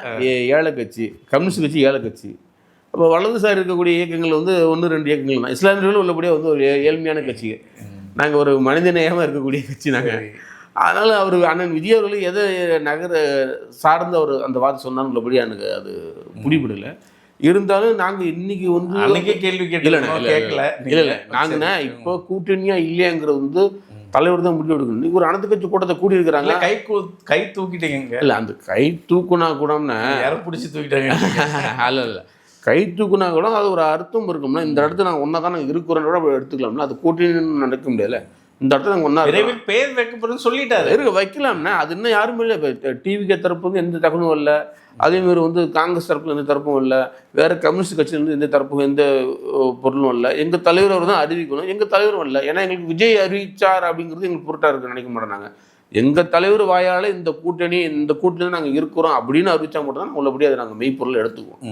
ஏழை கட்சி, கம்யூனிஸ்ட் கட்சி ஏழை கட்சி. அப்போ வலதுசாரி இருக்கக்கூடிய இயக்கங்கள் வந்து 1-2 இயக்கங்கள் தான். இஸ்லாமியர்களும் உள்ளபடியே வந்து ஒரு ஏழ்மையான கட்சிகள். நாங்கள் ஒரு மனிதநேயமாக இருக்கக்கூடிய கட்சி நாங்கள். அதனால் அவர் அண்ணன் விஜய் அவர்கள் எதை நகர சார்ந்த ஒரு அந்த வார்த்தை சொன்னாலும் உள்ளபடி எனக்கு அது முடிவிடலை. இருந்தாலும் நாங்கள் இன்னைக்கு வந்து அன்றைக்கே கேள்வி கேட்கல. இல்லை, நாங்கள் இப்போ கூட்டணியாக இல்லையாங்கிறது வந்து தலைவர் தான் முடிவு எடுக்கணும். இன்னைக்கு ஒரு அனைத்து கட்சி கூட்டத்தை கூடி இருக்கிறாங்க. கை தூக்கிட்டீங்க. இல்லை, அந்த கை தூக்குனா கூடம்னா யாரும் பிடிச்சி தூக்கிட்டாங்க. இல்லை, கை தூக்குனா கூட அது ஒரு அர்த்தம் இருக்கும்னா, இந்த இடத்துல நாங்கள் ஒன்றா தான் நாங்கள் இருக்கிறோம் எடுத்துக்கலாம்னா, அது கூட்டணின்னு நடக்க முடியல. இந்த இடத்துல நாங்கள் ஒன்றா பேர் வைக்க போகிறேன்னு சொல்லிட்டாரு. வைக்கலாம்னா அது இன்னும் யாருமே இல்லை. இப்போ டிவிகே தரப்பு வந்து எந்த தகவலும் இல்லை, அதேமாரி வந்து காங்கிரஸ் தரப்புல எந்த தரப்பும் இல்லை, வேறு கம்யூனிஸ்ட் கட்சியிலேருந்து எந்த தரப்பும் எந்த பொருளும் இல்லை. எங்கள் தலைவர் அவர் தான் அறிவிக்கணும், எங்கள் தலைவரும் இல்லை. ஏன்னா எங்களுக்கு விஜய் அறிவிச்சார் அப்படிங்கிறது எங்களுக்கு பொருட்டாக இருக்குன்னு நினைக்க மாட்டோம். நாங்கள் எங்கள் தலைவர் வாயால் இந்த கூட்டணி நாங்கள் இருக்கிறோம் அப்படின்னு அறிவிச்சா மட்டும் தான் உள்ளபடி அதை நாங்கள் மெய்ப்பொருளை எடுத்துக்குவோம்.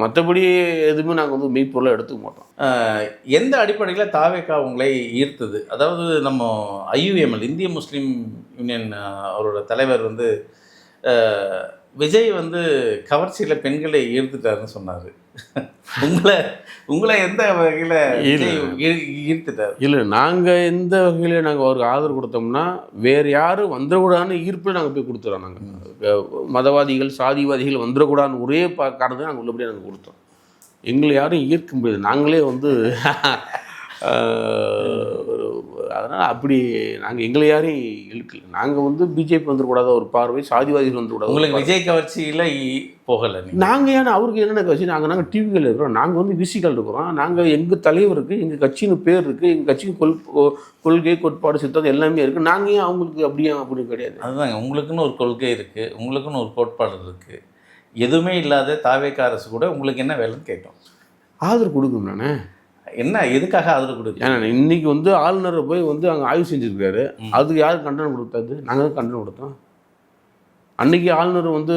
மற்றபடி எதுவுமே நாங்கள் வந்து மெய்ப்பொருளை எடுத்துக்க மாட்டோம். எந்த அடிப்படையில் தாவேகா உங்களை ஈர்த்தது? அதாவது நம்ம IUML இந்திய முஸ்லீம் யூனியன் அவரோட தலைவர் வந்து விஜய் வந்து கவர்ச்சியில் பெண்களை ஈர்த்துட்டாருன்னு சொன்னார். உங்களை எந்த வகையில் ஈர்த்துட்டார்? இல்லை, நாங்கள் எந்த வகையில் நாங்கள் அவருக்கு ஆதரவு கொடுத்தோம்னா வேறு யாரும் வந்துடக்கூடாதுன்னு ஈர்ப்பில் நாங்கள் போய் கொடுத்துறோம். நாங்கள் மதவாதிகள் சாதிவாதிகள் வந்துடக்கூடாதுன்னு ஒரே காரணத்தை நாங்கள் உள்ளபடியே நாங்கள் கொடுத்தோம். எங்களை யாரும் ஈர்க்க முடியாது. நாங்களே வந்து அதனால் அப்படி நாங்கள் எங்களை யாரையும் இழுக்கல. நாங்கள் வந்து பிஜேபி வந்துடக்கூடாத ஒரு பார்வை, சாதிவாதிகள் வந்துடக்கூடாது. உங்களுக்கு விஜய் கவர்ச்சியில் போகலை? நாங்கள் ஏன்னா அவருக்கு என்னென்ன கட்சி, நாங்கள் டிவிகள் இருக்கிறோம், நாங்கள் வந்து விசிகள் இருக்கிறோம். நாங்கள் எங்கள் தலைவருக்கு எங்கள் கட்சின்னு பேர் இருக்குது, எங்கள் கட்சிக்கு கொள்கை கோட்பாடு சித்தம் எல்லாமே இருக்குது. நாங்கள் ஏன் அவங்களுக்கு அப்படி கிடையாது. அதுதாங்க, உங்களுக்குன்னு ஒரு கொள்கை இருக்குது, உங்களுக்குன்னு ஒரு கோட்பாடு இருக்குது. எதுவுமே இல்லாத தாவேகா அரசு கூட உங்களுக்கு என்ன வேலைன்னு கேட்டோம். ஆதரவு கொடுக்கணும். நானே என்ன எதுக்காக ஆதரவு கொடுக்கு? ஏன்னா இன்னைக்கு வந்து ஆளுநரை போய் வந்து அங்கே ஆய்வு செஞ்சுருக்காரு. அதுக்கு யார் கண்டனம் கொடுத்தாது? நாங்கள் தான் கண்டனம் கொடுத்தோம். அன்னைக்கு ஆளுநர் வந்து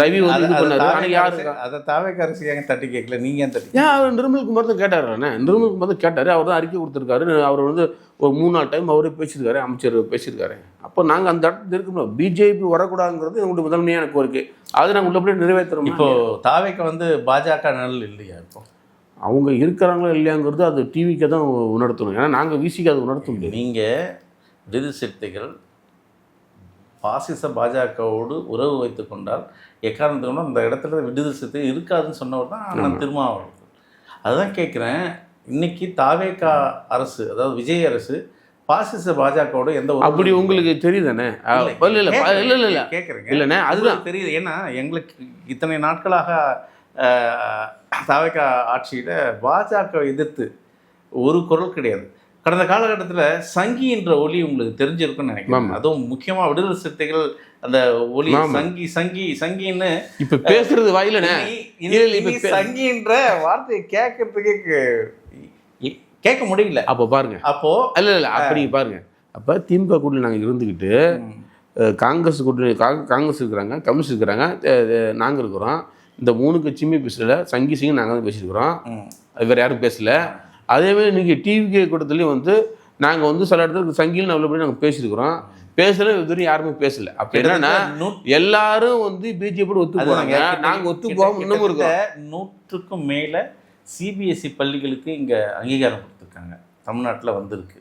ரவி வந்து இது பண்ணாரு. ஆனால் யாரு அதை தாவேகா அரசு ஏன் தட்டி கேட்கல? நீங்கள் ஏன் தட்டி? ஏன் அவர் நிர்மல்குமார் தான் கேட்டார். நிர்மல்குமார் தான் கேட்டார். அவர் தான் அறிக்கை கொடுத்துருக்காரு. அவர் வந்து ஒரு 3-4 டைம் அவரே பேசியிருக்காரு, அமைச்சர் பேசியிருக்காரு. அப்போ நாங்கள் அந்த இடத்துல இருக்கணும். பிஜேபி வரக்கூடாதுங்கிறது எங்களுடைய முதன்மையான கோரிக்கை. அது நாங்கள் உள்ளபடியே நிறைவேற்றுறோம். இப்போ தாவேகா வந்து பாஜக நிழல் இல்லையா? இப்போ அவங்க இருக்கிறாங்களா இல்லையாங்கிறது அது டிவிக்கு தான் உணர்த்தணும். ஏன்னா நாங்கள் விசிக்கு அதை உணர்த்த முடியும். நீங்கள் விடுதலை சிறுத்தைகள் பாசிச பாஜகவோடு உறவு வைத்து கொண்டால் எக்காரணத்துக்கு அந்த இடத்துல விடுதலை சிறுத்தை இருக்காதுன்னு சொன்னவர் தான் அண்ணன் திருமாவளவன். அதுதான் கேட்குறேன். இன்னைக்கு தாவேகா அரசு, அதாவது விஜய் அரசு பாசிச பாஜகவோட எந்த ஒரு அப்படி உங்களுக்கு தெரியுதானே? இல்லை கேட்குறேங்க. இல்லைண்ணே, அதுதான் தெரியுது. ஏன்னா எங்களுக்கு இத்தனை நாட்களாக தாவேகா ஆட்சியில் பாஜக எதிர்த்து ஒரு குரல் கிடையாது. கடந்த காலகட்டத்தில் சங்கி என்ற ஒலி உங்களுக்கு தெரிஞ்சிருக்குன்னு நினைக்கிறேன். அதுவும் முக்கியமாக விடுதலை சிறுத்தைகள் அந்த ஒலி சங்கி சங்கி சங்கின்னு இப்போ பேசுறது வாயிலண்ணே. சங்கின்ற வார்த்தையை கேட்கறதுக்கு கேட்க முடியல. அப்போ பாருங்க, அப்போ இல்லை அப்படி பாருங்க. அப்போ திமுக கூட்டணி நாங்கள் இருந்துக்கிட்டு காங்கிரஸ் கூட்டணி, காங்கிரஸ் இருக்கிறாங்க, கம்யூனிஸ்ட் இருக்கிறாங்க, நாங்கள் இருக்கிறோம். இந்த 3 கட்சியுமே பேசல. சங்கி நாங்கள் தான் பேசியிருக்கிறோம், வேறு யாரும் பேசலை. அதேமாதிரி இன்றைக்கி டிவிகே கூட்டத்துலேயும் வந்து நாங்கள் வந்து சில இடத்துல சங்கியில் நல்லபடி நாங்கள் பேசியிருக்கிறோம். பேசல இதுவரையும் யாருமே பேசல. அப்போ என்னன்னா எல்லாரும் வந்து பிஜேபி ஒத்து போகிறாங்க, நாங்கள் ஒத்து போகாமல் இன்னமும் இருக்கோம். 100க்கும் மேலே CBSE பள்ளிகளுக்கு இங்கே அங்கீகாரம் கொடுத்துருக்காங்க, தமிழ்நாட்டில் வந்திருக்கு.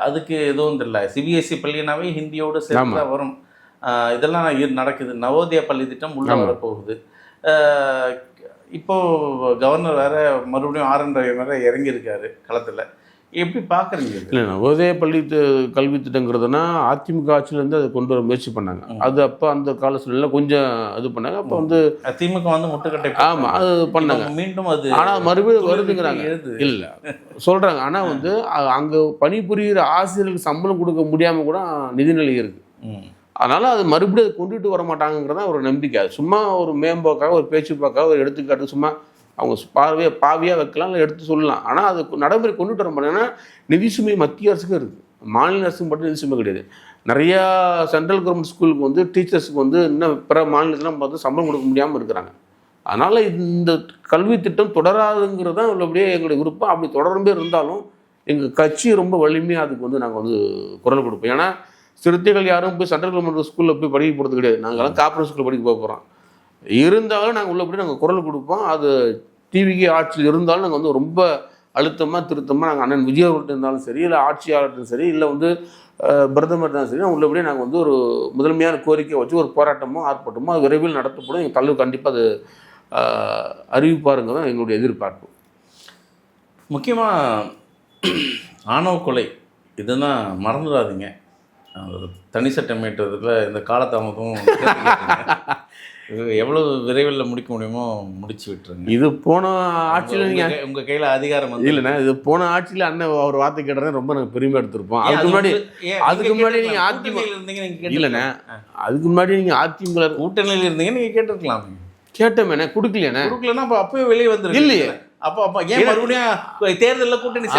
அதுக்கு எதுவும் தெரியல. CBSE பள்ளினாவே ஹிந்தியோடு சேர்ந்து வரும். இதெல்லாம் நடக்குது. நவோதயா பள்ளி திட்டம் உள்ளே வரப்போகுது. இப்போது கவர்னர் வேறு மறுபடியும் RN ரவி வேறு இறங்கியிருக்காரு களத்தில். எப்படி பார்க்குறீங்க? இல்லை, நவோதய பள்ளி கல்வி திட்டங்கிறதுனா அதிமுக ஆட்சியிலேருந்து அதை கொண்டு வர முயற்சி பண்ணாங்க. அது அப்போ அந்த கால சூழ்நிலை கொஞ்சம் இது பண்ணாங்க. அப்போ வந்து திமுக வந்து முட்டுக்கட்டை, ஆமாம், அது பண்ணாங்க. மீண்டும் அது ஆனால் மறுபடியும் வருதுங்கிறாங்க. இல்லை சொல்கிறாங்க. ஆனால் வந்து அங்கே பணிபுரிகிற ஆசிரியர்களுக்கு சம்பளம் கொடுக்க முடியாமல் கூட நிதிநிலை இருக்குது. அதனால் அது மறுபடியும் அதை கொண்டுட்டு வர மாட்டாங்கிறதா ஒரு நம்பிக்கை. அது சும்மா ஒரு மேம்போக்காக, ஒரு பேச்சுப்பாக்காக, ஒரு எடுத்துக்காட்டு சும்மா அவங்க பாவியாக வைக்கலாம், இல்லை எடுத்து சொல்லலாம். ஆனால் அது நடைமுறை கொண்டுட்டு வர மாட்டாங்கன்னா நிதி சுமை மத்திய அரசுக்கும் இருக்குது, மாநில அரசுக்கு மட்டும் நிதி சுமை கிடையாது. நிறையா சென்ட்ரல் கவர்மெண்ட் ஸ்கூலுக்கு வந்து டீச்சர்ஸுக்கு வந்து இன்னும் பிற மாநிலத்திலாம் பார்த்து சம்பளம் கொடுக்க முடியாமல் இருக்கிறாங்க. அதனால் இந்த கல்வி திட்டம் தொடராதுங்கிறது தான் உள்ளபடியே எங்களுடைய விருப்பம். அப்படி தொடர்பே இருந்தாலும் எங்கள் கட்சி ரொம்ப வலிமையாக அதுக்கு வந்து நாங்கள் வந்து குரல் கொடுப்போம். ஏன்னா சிறுத்தைகள் யாரும் போய் சென்ட்ரல் கவர்மெண்ட் ஸ்கூலில் போய் படிக்க போகிறது கிடையாது. நாங்கள்லாம் கார்ப்பரேட் ஸ்கூலில் படிக்க போகிறோம். இருந்தாலும் நாங்கள் உள்ளபடி நாங்கள் குரல் கொடுப்போம். அது டிவிக்கு ஆட்சியில் இருந்தாலும் நாங்கள் வந்து ரொம்ப அழுத்தமாக திருத்தமாக நாங்கள் அண்ணன் விஜயவர்கிட்ட இருந்தாலும் சரி, இல்லை ஆட்சியாளர்கிட்டும் சரி, இல்லை வந்து பிரதமர் இருந்தாலும் சரி, உள்ளபடியே நாங்கள் வந்து ஒரு முதன்மையான கோரிக்கை வச்சு ஒரு போராட்டமோ ஆர்ப்பாட்டமோ அது விரைவில் நடத்தப்படும். எங்கள் தலைவர் கண்டிப்பாக அது அறிவிப்பாருங்க தான் எங்களுடைய எதிர்பார்ப்பு. முக்கியமாக ஆணவ கொலை இதுதான் மறந்துடாதீங்க. தனி சட்டம் ஏற்றதுக்குள்ள இந்த காலதாமதம் எவ்வளோ விரைவில் முடிக்க முடியுமோ முடிச்சு விட்டுருங்க. இது போன ஆட்சியில் நீங்கள் உங்கள் கையில் அதிகாரம் வந்து இல்லைண்ணா. இது போன ஆட்சியில் அண்ணன் ஒரு வார்த்தை கேட்டதே ரொம்ப நாங்கள் பெருமையாக எடுத்திருப்போம். அதுக்கு முன்னாடி நீங்கள் அதிமுக இருந்தீங்க, நீங்கள் இல்லைண்ணே. அதுக்கு முன்னாடி நீங்கள் அதிமுக கூட்டணியில் இருந்தீங்க, நீங்கள் கேட்டிருக்கலாம். கேட்டோமேண்ணே, கொடுக்கலையாண்ணே. கொடுக்கலன்னா அப்போ அப்பவே வெளியே வந்துருக்கு இல்லையே. அப்போ ஏன் மறுபடியும் தேர்தலில் கூட்டணி?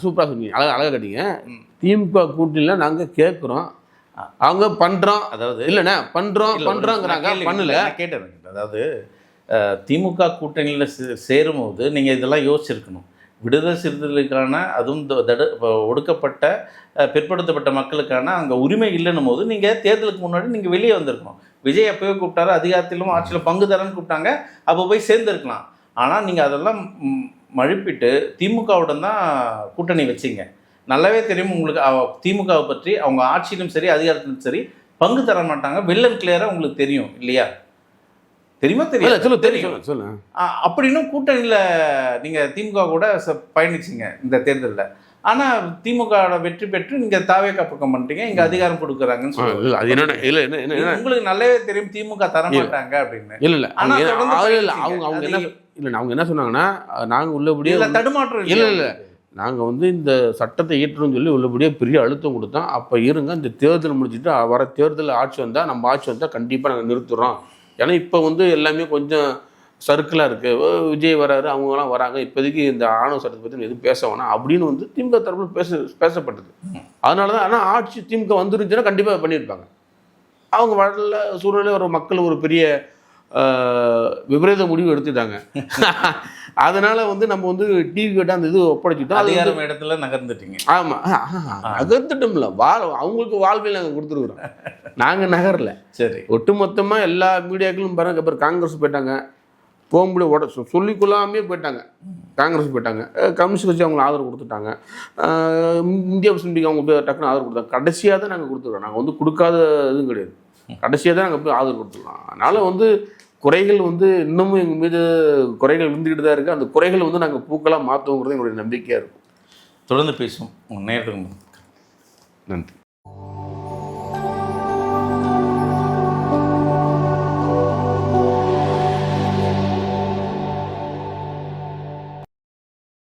சூப்பராக சொன்னீங்க, அழகாக கேட்டீங்க. திமுக கூட்டணியில் நாங்கள் கேட்குறோம். அவங்க பண்ணுறோம், அதாவது இல்லைண்ணே பண்ணுறோம் இல்ல, பண்ணுறோங்கிறாங்க, நான் பண்ணல. நான் கேட்டேன். அதாவது திமுக கூட்டணியில் சேரும்போது நீங்கள் இதெல்லாம் யோசிச்சிருக்கணும். விடுதலை சிறுத்தைகளுக்கான, அதுவும் ஒடுக்கப்பட்ட பிற்படுத்தப்பட்ட மக்களுக்கான அங்கே உரிமை இல்லைன்னும் போது நீங்கள் தேர்தலுக்கு முன்னாடி நீங்கள் வெளியே வந்திருக்கணும். விஜய் அப்போவே கூப்பிட்டாரு, அதிகாரத்திலும் ஆட்சியில் பங்கு தரேன்னு கூப்பிட்டாங்க, அப்போ போய் சேர்ந்துருக்கலாம். ஆனால் நீங்கள் அதெல்லாம் மழுப்பிட்டு திமுகவுடன் தான் கூட்டணி வச்சிங்க. நல்லாவே தெரியும் உங்களுக்கு திமுகவை பற்றி. அவங்க ஆட்சியிலும் சரி அதிகாரத்திலும் சரி பங்கு தர மாட்டாங்க. வெள்ளம் கிளியராக உங்களுக்கு தெரியும் இல்லையா? தெரியுமா? தெரியல, சொல்லு தெரியும். சொல்லு. அப்படின்னும் கூட்டணியில் நீங்கள் திமுக கூட பயணிச்சிங்க இந்த தேர்தலில். ஆனால் திமுக வெற்றி பெற்று நீங்கள் தாவேக்கா பக்கம் பண்ணிட்டீங்க, இங்கே அதிகாரம் கொடுக்குறாங்கன்னு சொல்லி. அது என்ன உங்களுக்கு நல்லாவே தெரியும் திமுக தர மாட்டாங்க அப்படின்னு. இல்லை அவங்க என்ன சொன்னாங்கன்னா, நாங்கள் உள்ளபடியே தடுமாற்றம் இல்லை நாங்கள் வந்து இந்த சட்டத்தை இயற்றணும்னு சொல்லி உள்ளபடியே பெரிய அழுத்தம் கொடுத்தோம். அப்போ இருங்க, இந்த தேர்தல் முடிச்சுட்டு வர தேர்தல் ஆட்சி வந்தால், நம்ம ஆட்சி வந்தால் கண்டிப்பாக நாங்கள் நிறுத்துகிறோம். ஏன்னா இப்போ வந்து எல்லாமே கொஞ்சம் சர்க்கிளாக இருக்குது. விஜய் வராரு, அவங்கலாம் வராங்க, இப்போதைக்கு இந்த ஆணவ சட்டத்தை பற்றி எதுவும் பேச வேணாம் அப்படின்னு வந்து திமுக தரப்பில் பேசப்பட்டது. அதனால தான். ஆனால் ஆட்சி திமுக வந்துருந்துச்சுன்னா கண்டிப்பாக பண்ணியிருப்பாங்க. அவங்க வரல சூழ்நிலை ஒரு மக்கள் ஒரு பெரிய விபரீத முடிவு எடுத்துட்டாங்க. அதனால வந்து நம்ம வந்து டிவி கேட்டால் அந்த இது ஒப்படைச்சிட்டோம். அதிகாரம் இடத்துல நகர்ந்துட்டீங்க. ஆமாம், நகர்ந்துட்டோம்ல. அவங்களுக்கு வாழ்வில் நாங்கள் கொடுத்துருக்குறோம், நாங்கள் நகரில். சரி, ஒட்டுமொத்தமாக எல்லா மீடியாக்களும் பாருங்க. அப்புறம் காங்கிரஸ் போயிட்டாங்க, போக முடிய சொல்லிக்கொள்ளாமே போயிட்டாங்க. காங்கிரஸ் போயிட்டாங்க, கம்யூனிஸ்ட் கட்சி அவங்களுக்கு ஆதரவு கொடுத்துட்டாங்க, இந்தியா முஸ்லீம் லீக் அவங்க போய் டக்குன்னு ஆதரவு கொடுத்தாங்க. கடைசியாக தான் நாங்கள் கொடுத்துருக்கோம். நாங்கள் வந்து கொடுக்காத இதுவும் கிடையாது, கடைசியாக தான் நாங்கள் போய் ஆதரவு கொடுத்துருக்கோம். அதனால் வந்து குறைகள் வந்து இன்னமும் எங்கள் மீது குறைகள் இருந்துக்கிட்டு தான் இருக்குது. அந்த குறைகள் வந்து நாங்கள் பூக்களாக மாற்றுவோங்கிறது எங்களுடைய நம்பிக்கையாக இருக்கும். தொடர்ந்து பேசுவோம். நேரத்துக்கு நன்றி.